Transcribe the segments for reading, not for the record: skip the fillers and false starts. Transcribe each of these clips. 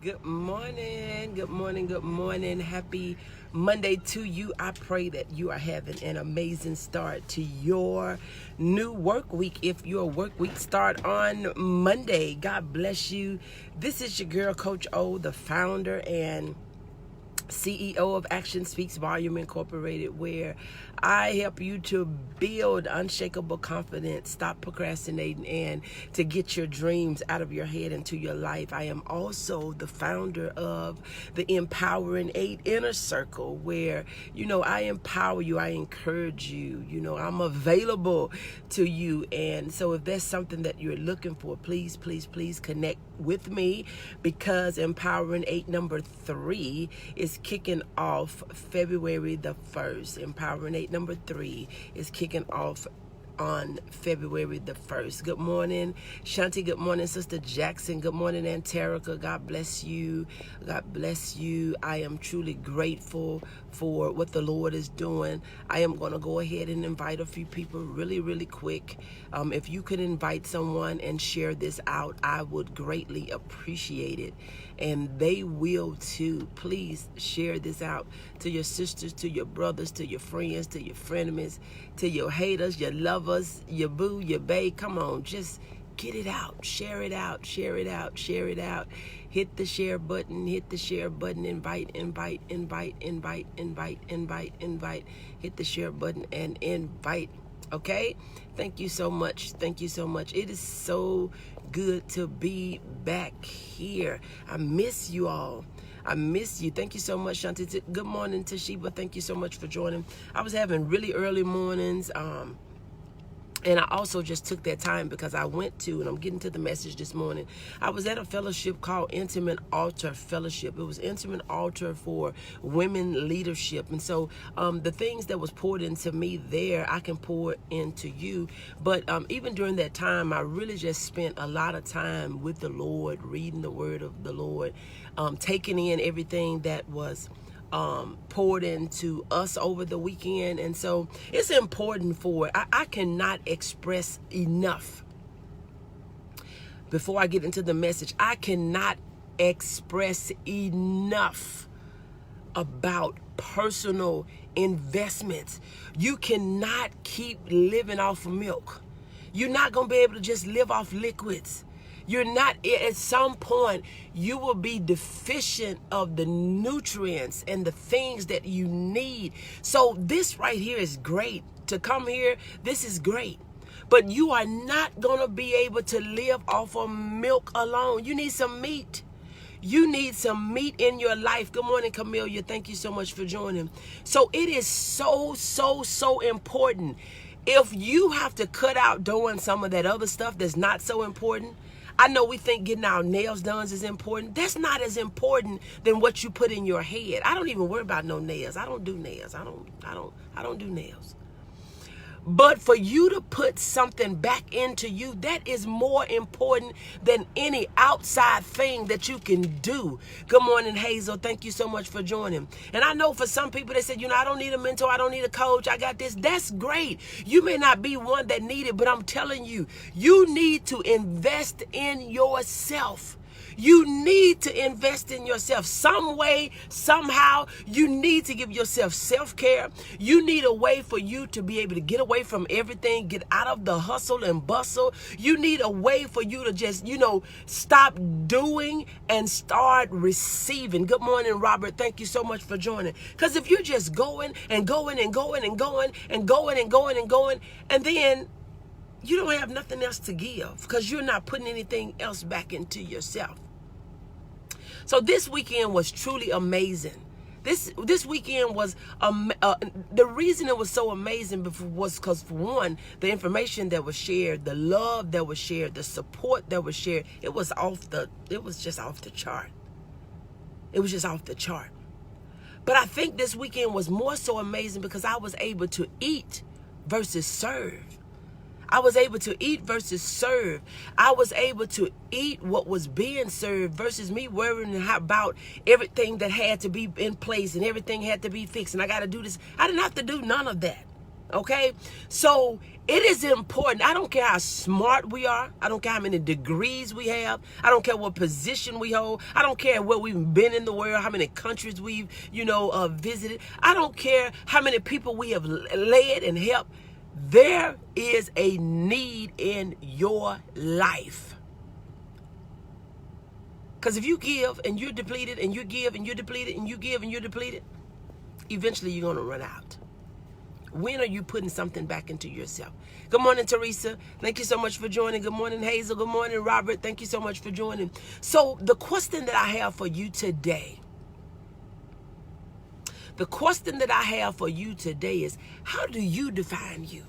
Good morning, good morning, good morning. Happy Monday to you. I pray that you are having an amazing start to your new work week. If your work week start on Monday, God bless you. This is your girl, Coach O, the founder and CEO of Action Speaks Volume Incorporated, where I help you to build unshakable confidence, stop procrastinating, and to get your dreams out of your head into your life. I am also the founder of the Empowering 8 Inner Circle, where, I empower you, I encourage you, I'm available to you. And so if there's something that you're looking for, please connect with me, because Empowering 8 number 3 is kicking off February the 1st. Empowering 8 number 3 is kicking off on February the 1st. Good morning, Shanti. Good morning, Sister Jackson. Good morning, Anterica. God bless you. God bless you. I am truly grateful for what the Lord is doing. I am going to go ahead and invite a few people really quick. If you could invite someone and share this out, I would greatly appreciate it. And they will too. Please share this out to your sisters, to your brothers, to your friends, to your frenemies, to your haters, your lovers, your boo, your bae. Come on, just get it out. Share it out. Share it out. Share it out. Hit the share button. Hit the share button. Invite. Hit the share button and invite. Okay? Thank you so much. Thank you so much. It is so good to be back here. I miss you all. I miss you. Thank you so much, Shanti. Good morning, Toshiba. Thank you so much for joining. I was having really early mornings. And I also just took that time because I went to, and I'm getting to the message this morning, I was at a fellowship called Intimate Altar Fellowship. It was Intimate Altar for Women Leadership. And so the things that was poured into me there, I can pour into you. But even during that time, I really just spent a lot of time with the Lord, reading the word of the Lord, taking in everything that was poured into us over the weekend. And so it's important for I cannot express enough. Before I get into the message, I cannot express enough about personal investments. You cannot keep living off of milk. You're not going to be able to just live off liquids. You're not, at some point, you will be deficient of the nutrients and the things that you need. So this right here is great. To come here, this is great. But you are not going to be able to live off of milk alone. You need some meat. You need some meat in your life. Good morning, Camelia. Thank you so much for joining. So it is so important. If you have to cut out doing some of that other stuff that's not so important, I know we think getting our nails done is important. That's not as important than what you put in your head. I don't even worry about no nails. I don't do nails. I don't do nails. But for you to put something back into you, that is more important than any outside thing that you can do. Good morning, Hazel. Thank you so much for joining. And I know for some people, they said, I don't need a mentor. I don't need a coach. I got this. That's great. You may not be one that need it, but I'm telling you, you need to invest in yourself. You need to invest in yourself some way, somehow. You need to give yourself self-care. You need a way for you to be able to get away from everything, get out of the hustle and bustle. You need a way for you to just, stop doing and start receiving. Good morning, Robert. Thank you so much for joining. Because if you're just going and going, and then you don't have nothing else to give because you're not putting anything else back into yourself. So this weekend was truly amazing. This weekend was, the reason it was so amazing was because, for one, the information that was shared, the love that was shared, the support that was shared, it was just off the chart. It was just off the chart. But I think this weekend was more so amazing because I was able to eat versus serve. I was able to eat versus serve. I was able to eat what was being served versus me worrying about everything that had to be in place and everything had to be fixed. And I got to do this. I didn't have to do none of that. Okay? So it is important. I don't care how smart we are. I don't care how many degrees we have. I don't care what position we hold. I don't care where we've been in the world, how many countries we've, visited. I don't care how many people we have led and helped. There is a need in your life. Because if you give and you're depleted, and you give and you're depleted, and you give and you're depleted, eventually you're going to run out. When are you putting something back into yourself? Good morning, Teresa. Thank you so much for joining. Good morning, Hazel. Good morning, Robert. Thank you so much for joining. So the question that I have for you today, is, how do you define you?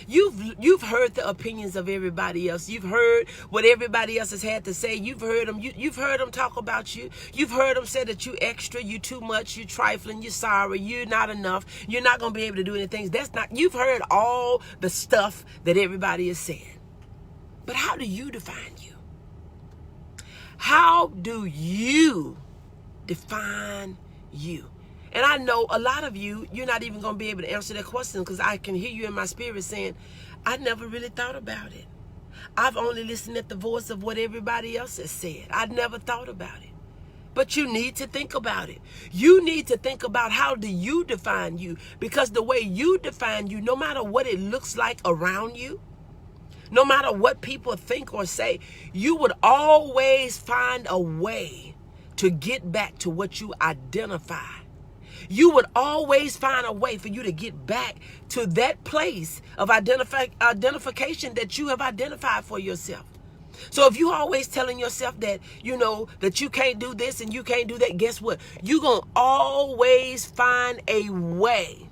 You've heard the opinions of everybody else. You've heard what everybody else has had to say. You've heard them. You've heard them talk about you. You've heard them say that you extra, you too much, you trifling, you're sorry, you're not enough. You're not going to be able to do anything. You've heard all the stuff that everybody is saying. But how do you define you? How do you define you? And I know a lot of you, you're not even going to be able to answer that question, because I can hear you in my spirit saying, I never really thought about it. I've only listened at the voice of what everybody else has said. I'd never thought about it. But you need to think about it. You need to think about, how do you define you? Because the way you define you, no matter what it looks like around you, no matter what people think or say, you would always find a way to get back to what you identify. You would always find a way for you to get back to that place of identification that you have identified for yourself. So if you're always telling yourself that, that you can't do this and you can't do that, guess what? You're going to always find a way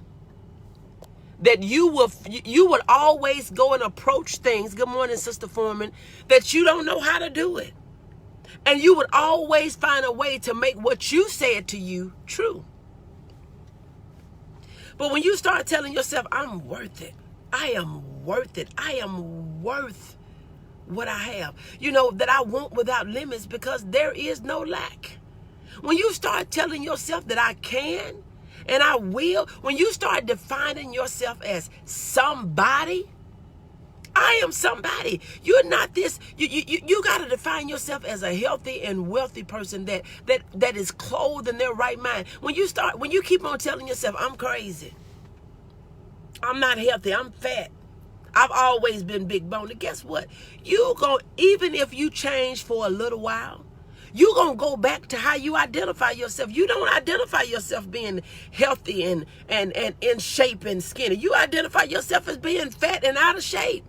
that you would always go and approach things. Good morning, Sister Foreman. That you don't know how to do it. And you would always find a way to make what you said to you true. But when you start telling yourself, I'm worth it, I am worth it, I am worth what I have, that I want without limits, because there is no lack. When you start telling yourself that I can and I will, when you start defining yourself as somebody, I am somebody. You're not this. You got to define yourself as a healthy and wealthy person that is clothed in their right mind. When you keep on telling yourself, I'm crazy, I'm not healthy, I'm fat, I've always been big boned, guess what? Even if you change for a little while, you're going to go back to how you identify yourself. You don't identify yourself being healthy and in shape and skinny. You identify yourself as being fat and out of shape.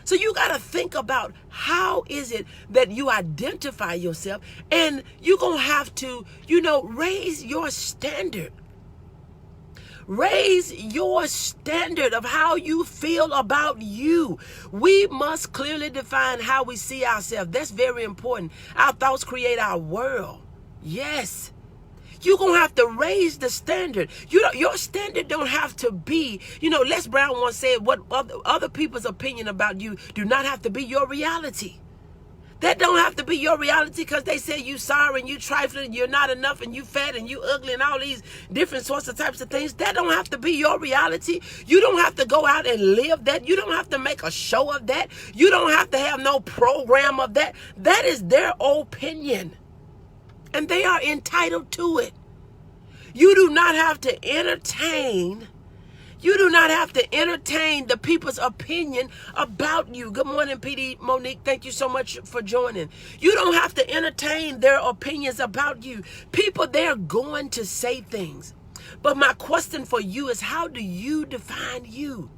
So you got to think about, how is it that you identify yourself, and you're going to have to, raise your standard. Raise your standard of how you feel about you. We must clearly define how we see ourselves. That's very important. Our thoughts create our world. Yes. You're going to have to raise the standard. Your standard don't have to be, Les Brown once said, what other people's opinion about you do not have to be your reality. That don't have to be your reality, because they say you sorry and you trifling, you're not enough, and you fat and you ugly and all these different sorts of types of things. That don't have to be your reality. You don't have to go out and live that. You don't have to make a show of that. You don't have to have no program of that. That is their opinion, and they are entitled to it. You do not have to entertain the people's opinion about you. Good morning, PD Monique. Thank you so much for joining. You don't have to entertain their opinions about you. People, they're going to say things. But my question for you is, how do you define you?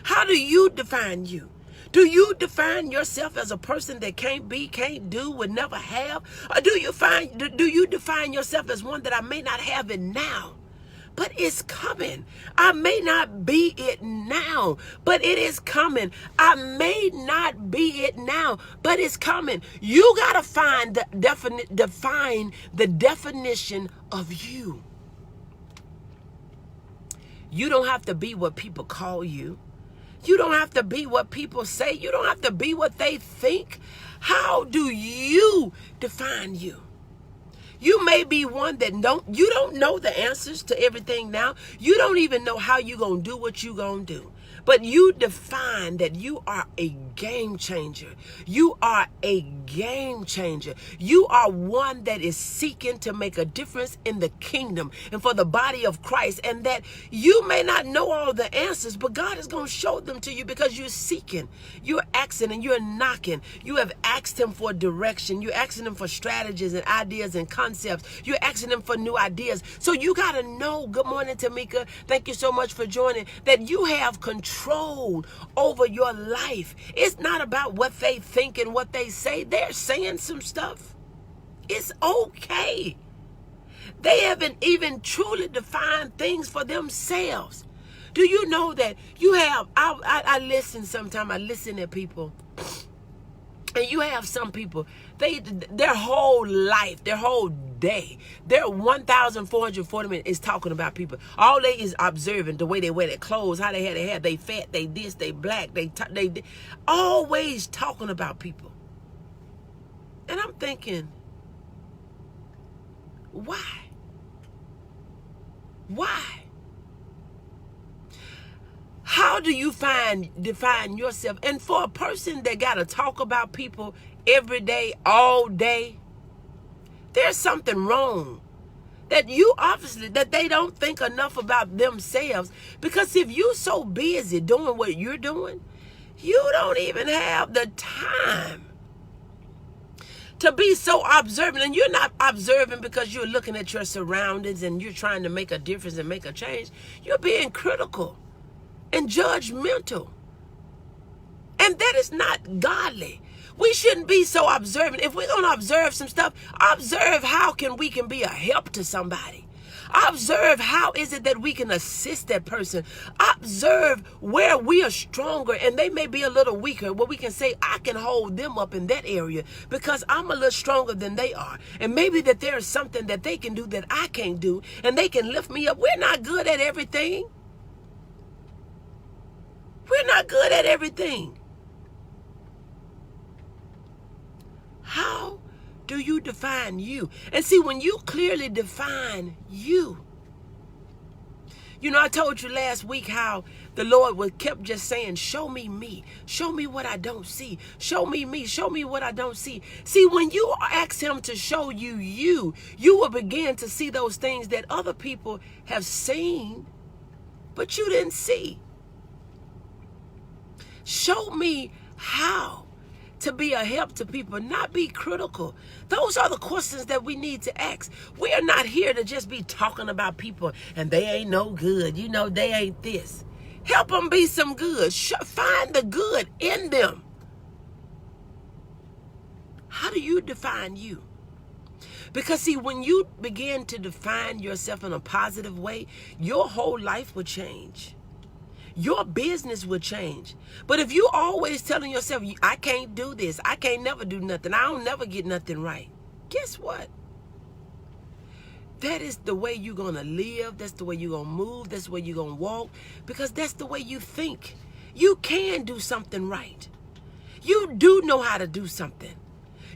How do you define you? Do you define yourself as a person that can't be, can't do, would never have? Or do you define yourself as one that I may not have it now, but it's coming? I may not be it now, but it is coming. I may not be it now, but it's coming. You got to define the definition of you. You don't have to be what people call you. You don't have to be what people say. You don't have to be what they think. How do you define you? You may be one that you don't know the answers to everything now. You don't even know how you're going to do what you're going to do. But you define that you are a game changer. You are a game changer. You are one that is seeking to make a difference in the kingdom and for the body of Christ. And that you may not know all the answers, but God is going to show them to you because you're seeking. You're asking and you're knocking. You have asked him for direction. You're asking him for strategies and ideas and concepts. You're asking him for new ideas. So you got to know, good morning, Tamika. Thank you so much for joining, that you have control over your life. It's not about what they think and what they say. They're saying some stuff. It's okay. They haven't even truly defined things for themselves. Do you know that you have, I listen sometimes, I listen at people, and you have some people, their whole life, their whole day, their 1,440 minutes is talking about people. All they is observing the way they wear their clothes, how they had their hair, they fat, they this, they black, they always talking about people. And I'm thinking, why? Why? How do you define yourself? And for a person that got to talk about people every day, all day, there's something wrong. That you obviously, that they don't think enough about themselves. Because if you're so busy doing what you're doing, you don't even have the time to be so observant. And you're not observing because you're looking at your surroundings and you're trying to make a difference and make a change. You're being critical and judgmental. And that is not godly. We shouldn't be so observant. If we're going to observe some stuff, observe how we can be a help to somebody. Observe how is it that we can assist that person. Observe where we are stronger and they may be a little weaker, where we can say, I can hold them up in that area because I'm a little stronger than they are. And maybe that there is something that they can do that I can't do, and they can lift me up. We're not good at everything. We're not good at everything. How do you define you? And see, when you clearly define you, you know, I told you last week how the Lord kept just saying, show me me. Show me what I don't see. Show me me. Show me what I don't see. See, when you ask him to show you you, you will begin to see those things that other people have seen, but you didn't see. Show me how to be a help to people, not be critical. Those are the questions that we need to ask. We are not here to just be talking about people and they ain't no good. You know, they ain't this. Help them be some good. Find the good in them. How do you define you? Because see, when you begin to define yourself in a positive way, your whole life will change. Your business will change. But if you always telling yourself, I can't do this, I can't never do nothing, I don't never get nothing right, guess what? That is the way you're going to live. That's the way you're going to move. That's the way you're going to walk. Because that's the way you think. You can do something right. You do know how to do something.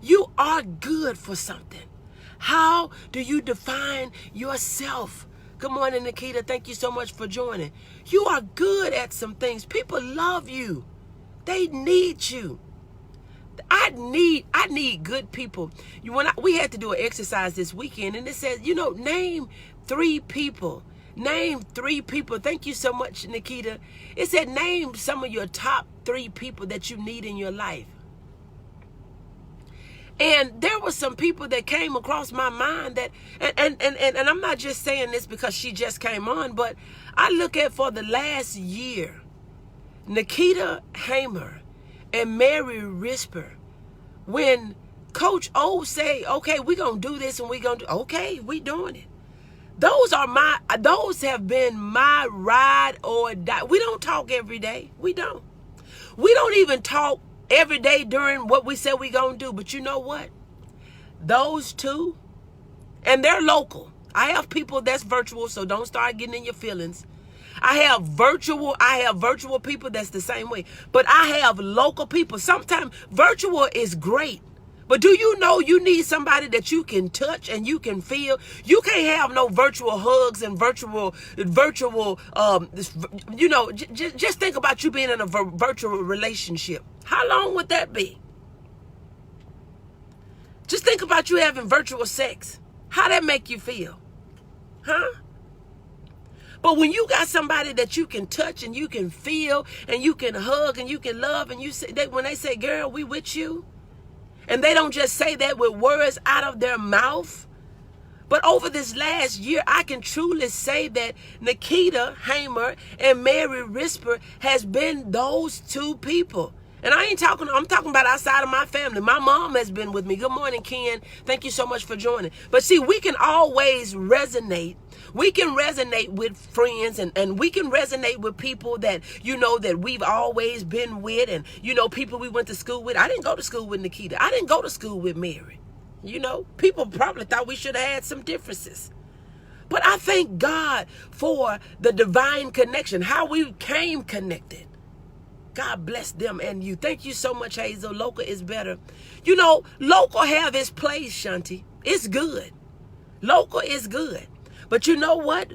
You are good for something. How do you define yourself? Good morning, Nikita. Thank you so much for joining. You are good at some things. People love you. They need you. I need good people. We had to do an exercise this weekend, and it says, name 3 people. Name 3 people. Thank you so much, Nikita. It said, name some of your top 3 people that you need in your life. And there were some people that came across my mind that, and I'm not just saying this because she just came on, but I look at for the last year, Nikita Hamer and Mary Risper, when Coach O say, okay, we're going to do this and we're going to do, okay, we doing it. Those have been my ride or die. We don't talk every day. We don't even talk every day during what we said we gonna do. But you know what? Those 2, and they're local. I have people that's virtual, so don't start getting in your feelings. I have virtual people that's the same way. But I have local people. Sometimes virtual is great, But do you know you need somebody that you can touch and you can feel? You can't have no virtual hugs and virtual, just think about you being in a virtual relationship. How long would that be? Just think about you having virtual sex. How that make you feel? Huh? But when you got somebody that you can touch and you can feel and you can hug and you can love, and when they say, girl, we with you, and they don't just say that with words out of their mouth, but over this last year, I can truly say that Nikita Hamer and Mary Risper has been those two people. And I'm talking about outside of my family. My mom has been with me. Good morning, Ken. Thank you so much for joining. But see, we can always resonate. We can resonate with friends, and we can resonate with people that, that we've always been with, and, people we went to school with. I didn't go to school with Nikita. I didn't go to school with Mary. People probably thought we should have had some differences. But I thank God for the divine connection, how we came connected. God bless them and you. Thank you so much, Hazel. Local is better. Local have its place, Shanti. It's good. Local is good. But you know what?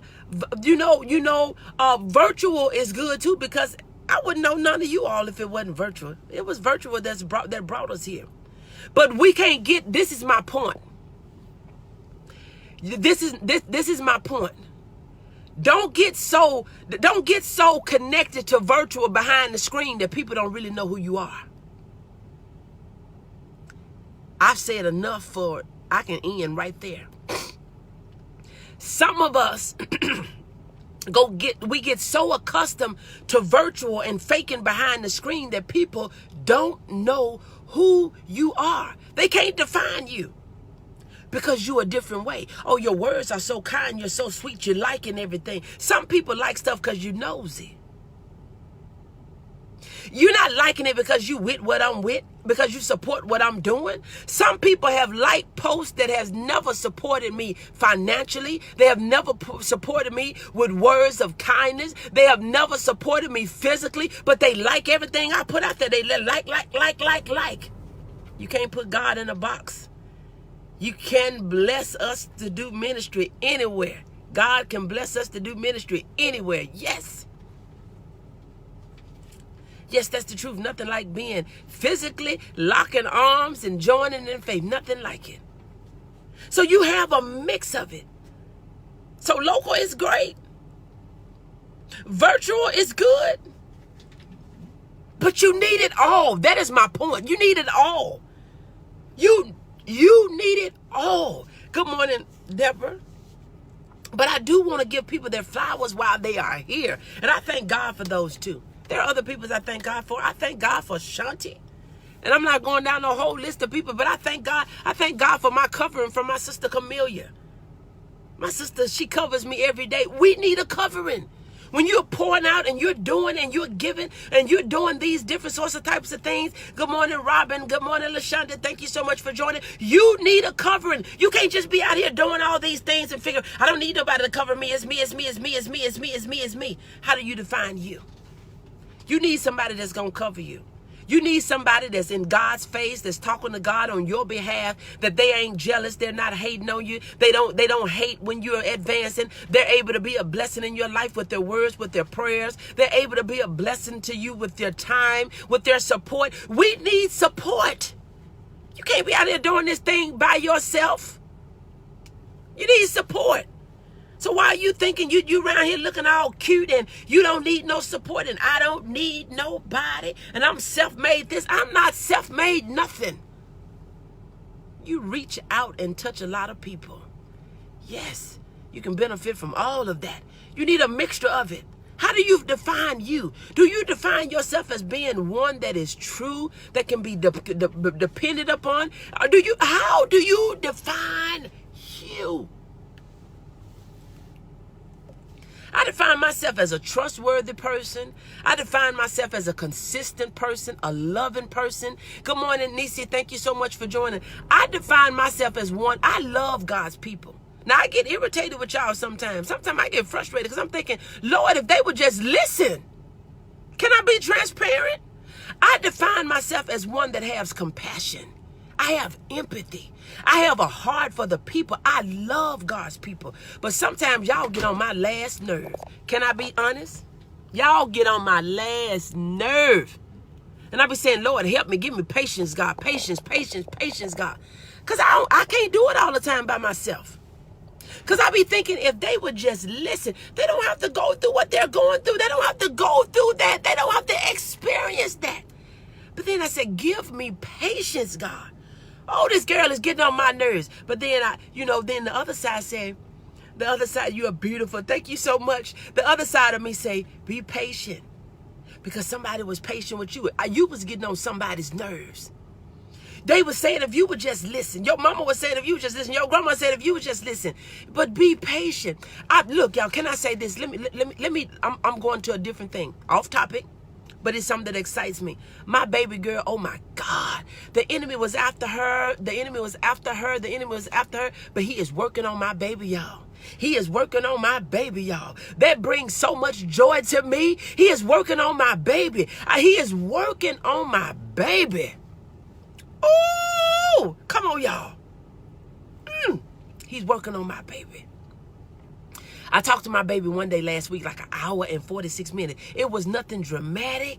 Virtual is good too, because I wouldn't know none of you all if it wasn't virtual. It was virtual that brought us here. But we can't get, this is my point. This is my point. Don't get so connected to virtual behind the screen that people don't really know who you are. I've said enough for I can end right there. Some of us we get so accustomed to virtual and faking behind the screen that people don't know who you are. They can't define you. Because you're a different way. Oh, your words are so kind. You're so sweet. You're liking everything. Some people like stuff because you nosy. You're not liking it because you with what I'm with, because you support what I'm doing. Some people have liked posts that has never supported me financially. They have never supported me with words of kindness. They have never supported me physically, but they like everything I put out there. They like. You can't put God in a box. You can bless us to do ministry anywhere. God can bless us to do ministry anywhere. Yes. Yes, that's the truth. Nothing like being physically locking arms and joining in faith. Nothing like it. So you have a mix of it. So local is great. Virtual is good. But you need it all. That is my point. You need it all. You need it all. Good morning, Deborah. But I do want to give people their flowers while they are here. And I thank God for those too. There are other people I thank God for. I thank God for Shanti. And I'm not going down a whole list of people, but I thank God. I thank God for my covering from my sister Camelia. My sister, she covers me every day. We need a covering. When you're pouring out and you're doing and you're giving and you're doing these different sorts of types of things. Good morning, Robin. Good morning, LaShonda. Thank you so much for joining. You need a covering. You can't just be out here doing all these things and figure, I don't need nobody to cover me. It's me, it's me, it's me, it's me, it's me, it's me, it's me. How do you define you? You need somebody that's going to cover you. You need somebody that's in God's face, that's talking to God on your behalf, that they ain't jealous, they're not hating on you. They don't hate when you're advancing. They're able to be a blessing in your life with their words, with their prayers. They're able to be a blessing to you with their time, with their support. We need support. You can't be out there doing this thing by yourself. You need support. So why are you thinking you around here looking all cute and you don't need no support and I don't need nobody and I'm self-made this? I'm not self-made nothing. You reach out and touch a lot of people. Yes, you can benefit from all of that. You need a mixture of it. How do you define you? Do you define yourself as being one that is true, that can be depended upon? Or how do you define you? I define myself as a trustworthy person. I define myself as a consistent person, a loving person. Good morning, Nisi. Thank you so much for joining. I define myself as one. I love God's people. Now, I get irritated with y'all sometimes. Sometimes I get frustrated because I'm thinking, Lord, if they would just listen. Can I be transparent? I define myself as one that has compassion. I have empathy. I have a heart for the people. I love God's people. But sometimes y'all get on my last nerve. Can I be honest? Y'all get on my last nerve. And I be saying, Lord, help me. Give me patience, God. Patience, patience, patience, God. Because I can't do it all the time by myself. Because I be thinking if they would just listen, they don't have to go through what they're going through. They don't have to go through that. They don't have to experience that. But then I said, give me patience, God. Oh, this girl is getting on my nerves. But then then the other side said, you are beautiful. Thank you so much. The other side of me say, be patient. Because somebody was patient with you. You was getting on somebody's nerves. They were saying if you would just listen. Your mama was saying if you would just listen. Your grandma said if you would just listen. But be patient. Look, y'all, can I say this? I'm going to a different thing. Off topic. But it's something that excites me. My baby girl, oh my God. The enemy was after her. The enemy was after her. The enemy was after her. But he is working on my baby, y'all. He is working on my baby, y'all. That brings so much joy to me. He is working on my baby. He is working on my baby. Oh, come on, y'all. He's working on my baby. I talked to my baby one day last week, like an hour and 46 minutes. It was nothing dramatic.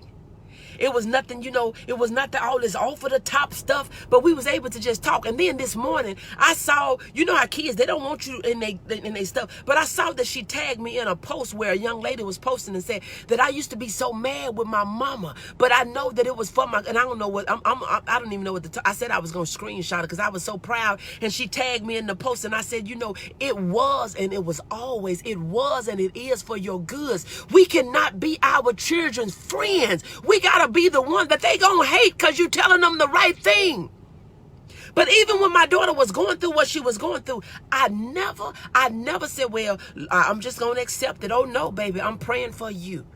It was nothing, it was not all this over the top stuff, but we was able to just talk. And then this morning I saw, how kids, they don't want you in they stuff, but I saw that she tagged me in a post where a young lady was posting and said that I used to be so mad with my mama, but I know that it was for and I don't know what, I don't even know what I said I was going to screenshot it because I was so proud. And she tagged me in the post and I said, it was, and it was always, it was, and it is for your goods. We cannot be our children's friends. We got to be the one that they gonna hate because you're telling them the right thing. But even when my daughter was going through what she was going through, I never said, well, I'm just gonna accept it. Oh no, baby, I'm praying for you.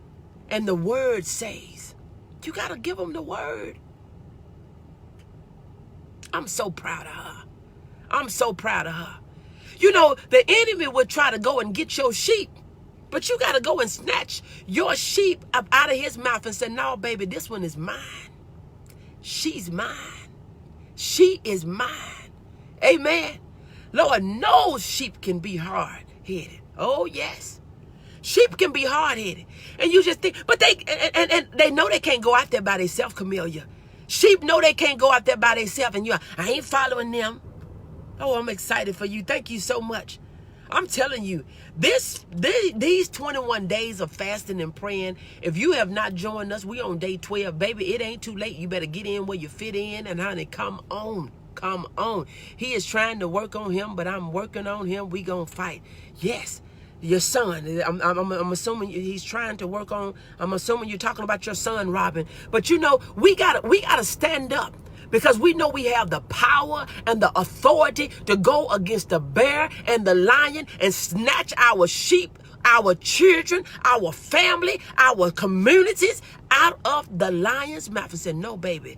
And the word says, you gotta give them the word. I'm so proud of her. I'm so proud of her. The enemy would try to go and get your sheep. But you got to go and snatch your sheep up out of his mouth and say, no, baby, this one is mine. She's mine. She is mine. Amen. Lord knows sheep can be hard-headed. Oh, yes. Sheep can be hard-headed. And you just think, but they know they can't go out there by themselves, Camellia. Sheep know they can't go out there by themselves. And I ain't following them. Oh, I'm excited for you. Thank you so much. I'm telling you, these 21 days of fasting and praying, if you have not joined us, we on day 12. Baby, it ain't too late. You better get in where you fit in. And honey, come on. Come on. He is trying to work on him, but I'm working on him. We gonna fight. Yes, your son. I'm assuming he's trying to work on. I'm assuming you're talking about your son, Robin. But we gotta stand up. Because we know we have the power and the authority to go against the bear and the lion and snatch our sheep, our children, our family, our communities out of the lion's mouth and say, no, baby,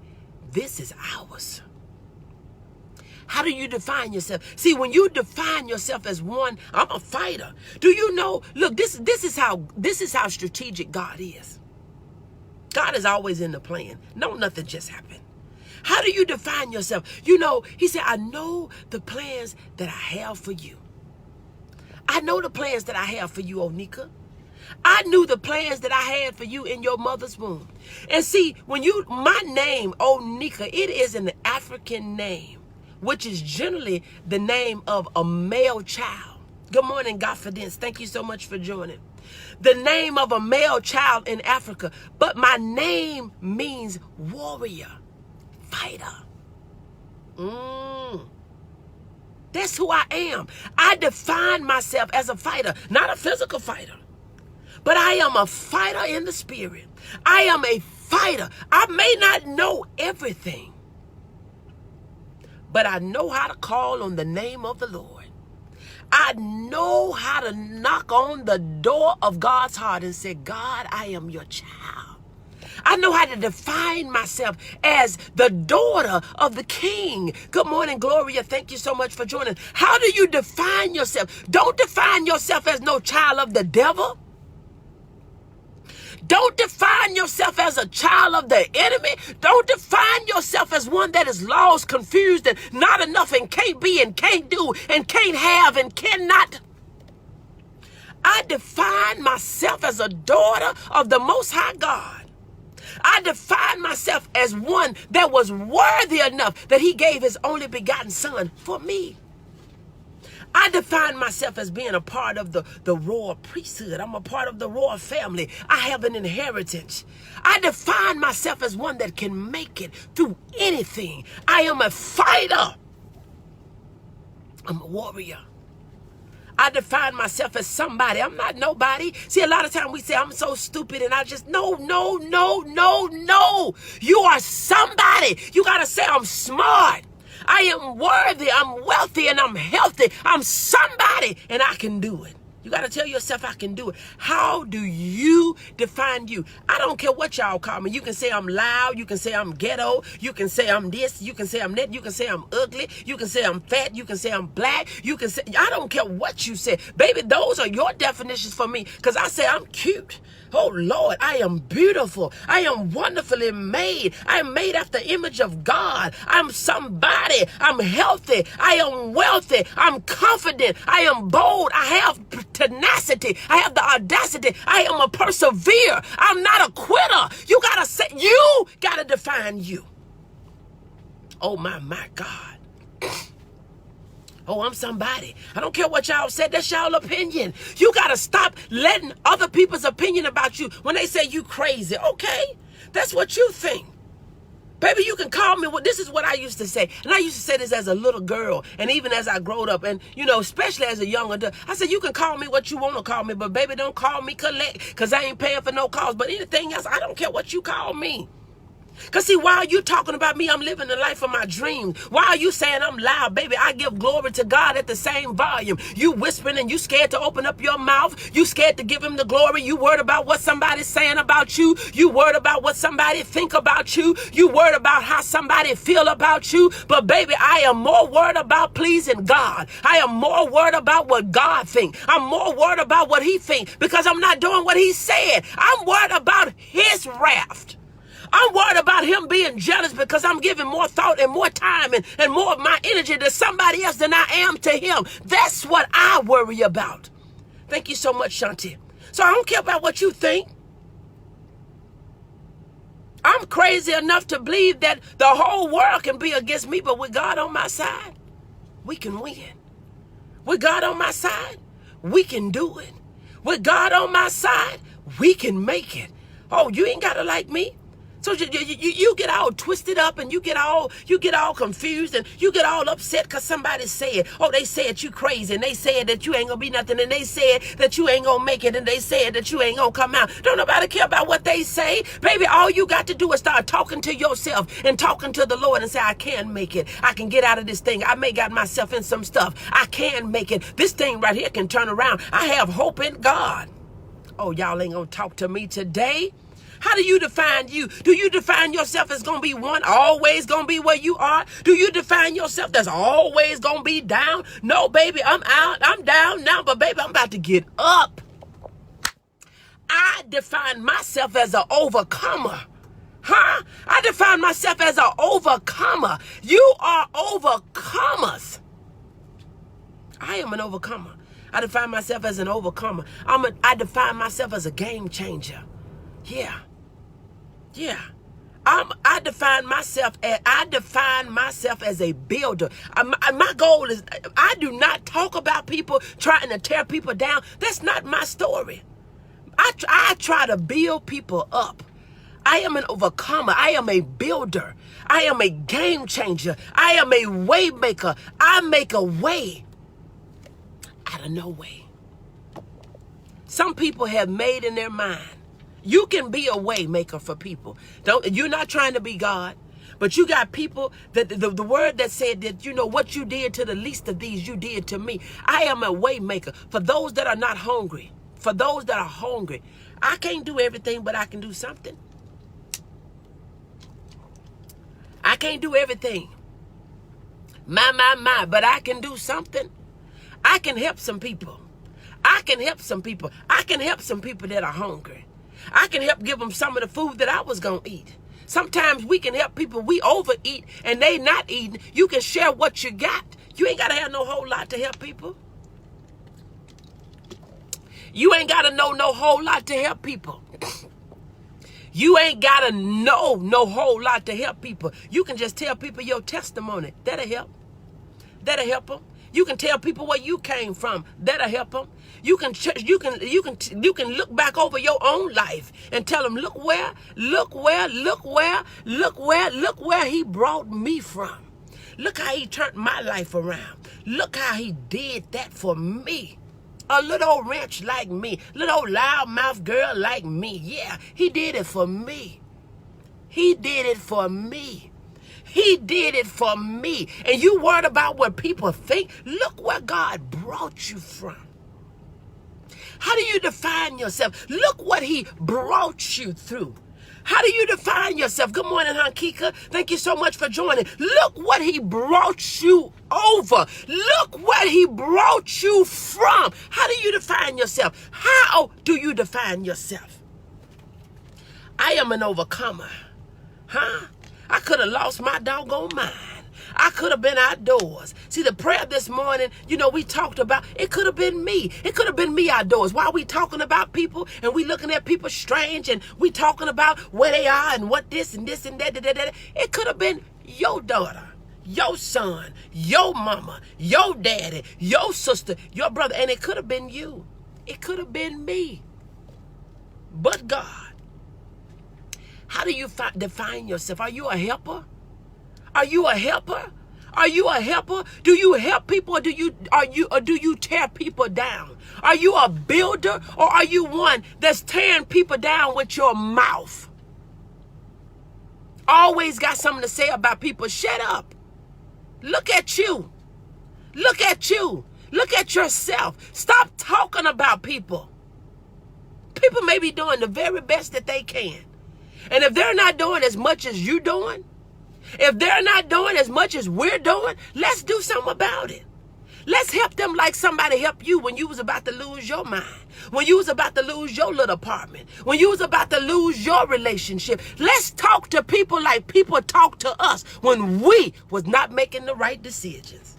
this is ours. How do you define yourself? See, when you define yourself as one, I'm a fighter. Do you know? Look, this is how strategic God is. God is always in the plan. No, nothing just happened. How do you define yourself? He said, I know the plans that I have for you. I know the plans that I have for you, Onika. I knew the plans that I had for you in your mother's womb. And see, my name, Onika, it is an African name, which is generally the name of a male child. Good morning, Godfidence. Thank you so much for joining. The name of a male child in Africa. But my name means warrior. Fighter. That's who I am. I define myself as a fighter, not a physical fighter, but I am a fighter in the spirit. I am a fighter. I may not know everything, but I know how to call on the name of the Lord. I know how to knock on the door of God's heart and say, God, I am your child. I know how to define myself as the daughter of the King. Good morning, Gloria. Thank you so much for joining. How do you define yourself? Don't define yourself as no child of the devil. Don't define yourself as a child of the enemy. Don't define yourself as one that is lost, confused, and not enough, and can't be, and can't do, and can't have, and cannot. I define myself as a daughter of the Most High God. I define myself as one that was worthy enough that he gave his only begotten son for me. I define myself as being a part of the royal priesthood. I'm a part of the royal family. I have an inheritance. I define myself as one that can make it through anything. I am a fighter. I'm a warrior. I define myself as somebody. I'm not nobody. See, a lot of times we say, I'm so stupid, and I just, no. You are somebody. You got to say, I'm smart. I am worthy. I'm wealthy, and I'm healthy. I'm somebody, and I can do it. You got to tell yourself I can do it. How do you define you? I don't care what y'all call me. You can say I'm loud. You can say I'm ghetto. You can say I'm this. You can say I'm that. You can say I'm ugly. You can say I'm fat. You can say I'm black. You can say, I don't care what you say. Baby, those are your definitions for me, because I say I'm cute. Oh, Lord, I am beautiful. I am wonderfully made. I am made after the image of God. I'm somebody. I'm healthy. I am wealthy. I'm confident. I am bold. I have tenacity. I have the audacity. I am a persevere. I'm not a quitter. You got to say, you got to define you. Oh, my God. Oh, I'm somebody. I don't care what y'all said. That's y'all opinion. You got to stop letting other people's opinion about you. When they say you crazy, okay, that's what you think. Baby, you can call me. Well, this is what I used to say. And I used to say this as a little girl. And even as I growed up. And, you know, especially as a young adult. I said, you can call me what you want to call me. But, baby, don't call me collect. Because I ain't paying for no calls. But anything else, I don't care what you call me. Because, see, while you talking about me, I'm living the life of my dreams. While you saying I'm loud, baby, I give glory to God at the same volume. You whispering and you scared to open up your mouth. You scared to give him the glory. You worried about what somebody's saying about you. You worried about what somebody think about you. You worried about how somebody feel about you. But, baby, I am more worried about pleasing God. I am more worried about what God think. I'm more worried about what he think, because I'm not doing what he said. I'm worried about his wrath. I'm worried about him being jealous because I'm giving more thought and more time and more of my energy to somebody else than I am to him. That's what I worry about. Thank you so much, Shanti. So I don't care about what you think. I'm crazy enough to believe that the whole world can be against me, but with God on my side, we can win. With God on my side, we can do it. With God on my side, we can make it. Oh, you ain't got to like me. So you get all twisted up, and you get all confused, and you get all upset because somebody said, oh, they said you crazy, and they said that you ain't gonna be nothing, and they said that you ain't gonna make it, and they said that you ain't gonna come out. Don't nobody care about what they say. Baby, all you got to do is start talking to yourself and talking to the Lord and say, I can make it. I can get out of this thing. I may got myself in some stuff. I can make it. This thing right here can turn around. I have hope in God. Oh, y'all ain't gonna talk to me today. How do you define you? Do you define yourself as going to be one, always going to be where you are? Do you define yourself that's always going to be down? No, baby, I'm out. I'm down now, but baby, I'm about to get up. I define myself as an overcomer. I define myself as an overcomer. You are overcomers. I am an overcomer. I define myself as an overcomer. I define myself as a game changer. Yeah. I define myself as a builder. My goal is, I do not talk about people trying to tear people down. That's not my story. I try to build people up. I am an overcomer. I am a builder. I am a game changer. I am a way maker. I make a way out of no way. Some people have made in their mind, you can be a way maker for people. You're not trying to be God, but you got people that the word that said that, you know, what you did to the least of these, you did to me. I am a way maker for those that are not hungry. For those that are hungry, I can't do everything, but I can do something. I can't do everything. But I can do something. I can help some people. I can help some people. I can help some people that are hungry. I can help give them some of the food that I was going to eat. Sometimes we can help people, we overeat and they not eating. You can share what you got. You ain't got to have no whole lot to help people. You ain't got to know no whole lot to help people. You ain't got to know no whole lot to help people. You can just tell people your testimony. That'll help. That'll help them. You can tell people where you came from. That'll help them. You can look back over your own life and tell them, look where he brought me from. Look how he turned my life around. Look how he did that for me. A little old wrench like me, little old loudmouth girl like me. Yeah, he did it for me. He did it for me. He did it for me. And you worried about what people think? Look where God brought you from. How do you define yourself? Look what he brought you through. How do you define yourself? Good morning, Hankika. Thank you so much for joining. Look what he brought you over. Look what he brought you from. How do you define yourself? How do you define yourself? I am an overcomer. Huh? I could have lost my doggone mind. I could have been outdoors. See, the prayer this morning, we talked about, it could have been me. It could have been me outdoors. While we talking about people and we looking at people strange and we talking about where they are and what this and that. It could have been your daughter, your son, your mama, your daddy, your sister, your brother. And it could have been you. It could have been me. But God. How do you define yourself? Are you a helper? Are you a helper? Are you a helper? Do you help people or do you tear people down? Are you a builder or are you one that's tearing people down with your mouth? Always got something to say about people. Shut up. Look at you. Look at you. Look at yourself. Stop talking about people. People may be doing the very best that they can. And if they're not doing as much as you're doing, if they're not doing as much as we're doing, let's do something about it. Let's help them like somebody helped you when you was about to lose your mind, when you was about to lose your little apartment, when you was about to lose your relationship. Let's talk to people like people talk to us when we was not making the right decisions.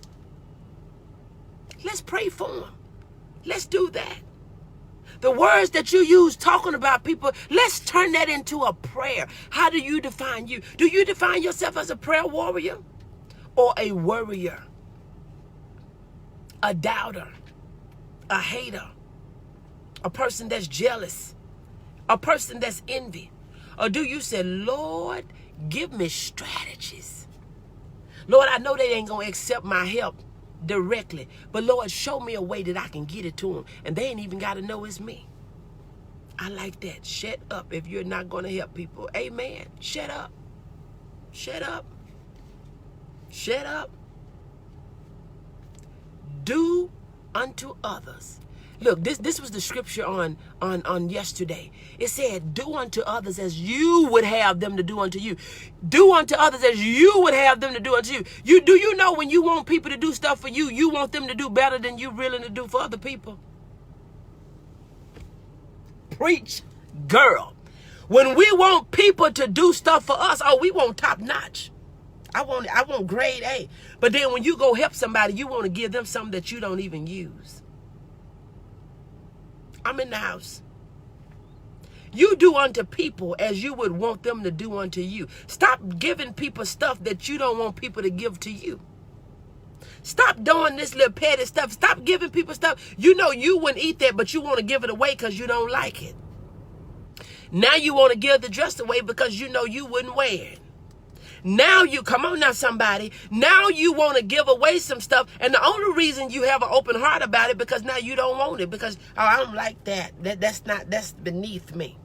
Let's pray for them. Let's do that. The words that you use talking about people, let's turn that into a prayer. How do you define you? Do you define yourself as a prayer warrior or a worrier, a doubter, a hater, a person that's jealous, a person that's envy? Or do you say, Lord, give me strategies? Lord, I know they ain't going to accept my help directly, but Lord, show me a way that I can get it to them and they ain't even got to know it's me. I like that. Shut up if you're not going to help people. Amen. Shut up. Shut up. Shut up. Do unto others. Look, this was the scripture on yesterday. It said, do unto others as you would have them to do unto you. Do unto others as you would have them to do unto you. Do you know when you want people to do stuff for you, you want them to do better than you willing to do for other people? Preach, girl. When we want people to do stuff for us, we want top notch. I want grade A. But then when you go help somebody, you want to give them something that you don't even use. I'm in the house. You do unto people as you would want them to do unto you. Stop giving people stuff that you don't want people to give to you. Stop doing this little petty stuff. Stop giving people stuff. You know you wouldn't eat that, but you want to give it away because you don't like it. Now you want to give the dress away because you know you wouldn't wear it. Now come on now somebody, now you want to give away some stuff and the only reason you have an open heart about it because now you don't want it because, I don't like that. That's beneath me.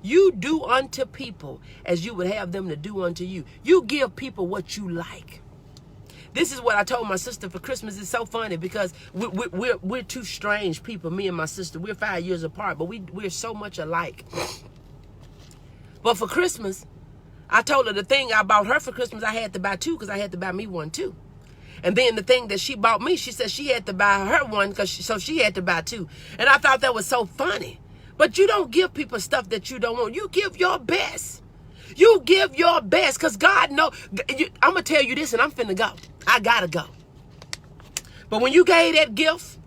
You do unto people as you would have them to do unto you. You give people what you like. This is what I told my sister for Christmas. It's so funny because we're two strange people, me and my sister. We're 5 years apart, but we're so much alike. But for Christmas, I told her the thing I bought her for Christmas, I had to buy two because I had to buy me one too. And then the thing that she bought me, she said she had to buy her one so she had to buy two. And I thought that was so funny. But you don't give people stuff that you don't want. You give your best. You give your best, because God knows. I'm going to tell you this, and I'm finna go. I got to go. But when you gave that gift,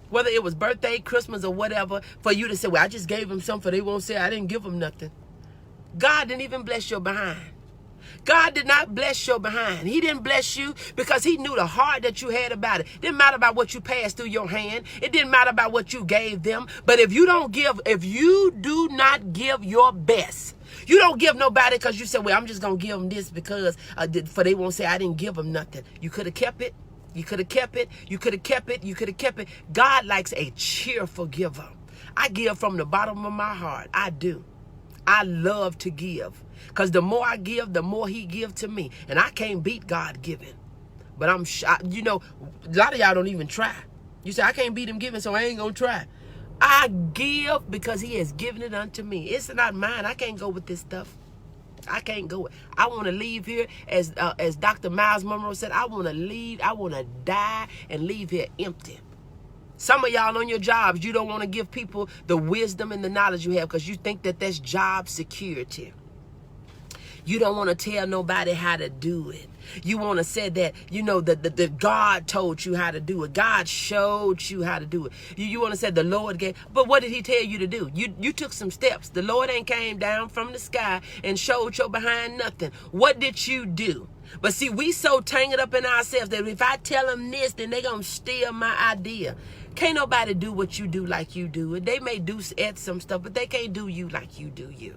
whether it was birthday, Christmas, or whatever, for you to say, well, I just gave them something, they won't say I didn't give them nothing. God didn't even bless your behind. God did not bless your behind. He didn't bless you because he knew the heart that you had about it. It didn't matter about what you passed through your hand. It didn't matter about what you gave them. But if you do not give your best, you don't give nobody because you said, well, I'm just going to give them this because for they won't say I didn't give them nothing. You could have kept it. You could have kept it. You could have kept it. You could have kept it. God likes a cheerful giver. I give from the bottom of my heart. I do. I love to give, because the more I give, the more he gives to me. And I can't beat God giving. But I'm a lot of y'all don't even try. You say, I can't beat him giving, so I ain't going to try. I give because he has given it unto me. It's not mine. I can't go with this stuff. I can't go. I want to leave here, as Dr. Miles Monroe said, I want to leave. I want to die and leave here empty. Some of y'all on your jobs, you don't want to give people the wisdom and the knowledge you have because you think that that's job security. You don't want to tell nobody how to do it. You want to say that, that God told you how to do it. God showed you how to do it. You want to say the Lord gave. But what did he tell you to do? You took some steps. The Lord ain't came down from the sky and showed your behind nothing. What did you do? But see, we so tangled up in ourselves that if I tell them this, then they going to steal my idea. Can't nobody do what you do like you do it. They may do add some stuff, but they can't do you like you do you.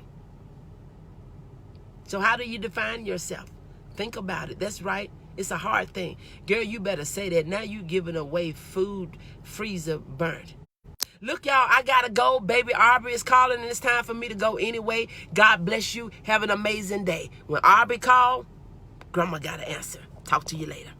So how do you define yourself? Think about it. That's right. It's a hard thing. Girl, you better say that. Now you giving away food, freezer burnt. Look, y'all, I got to go. Baby Aubrey is calling, and it's time for me to go anyway. God bless you. Have an amazing day. When Aubrey called, Grandma got to answer. Talk to you later.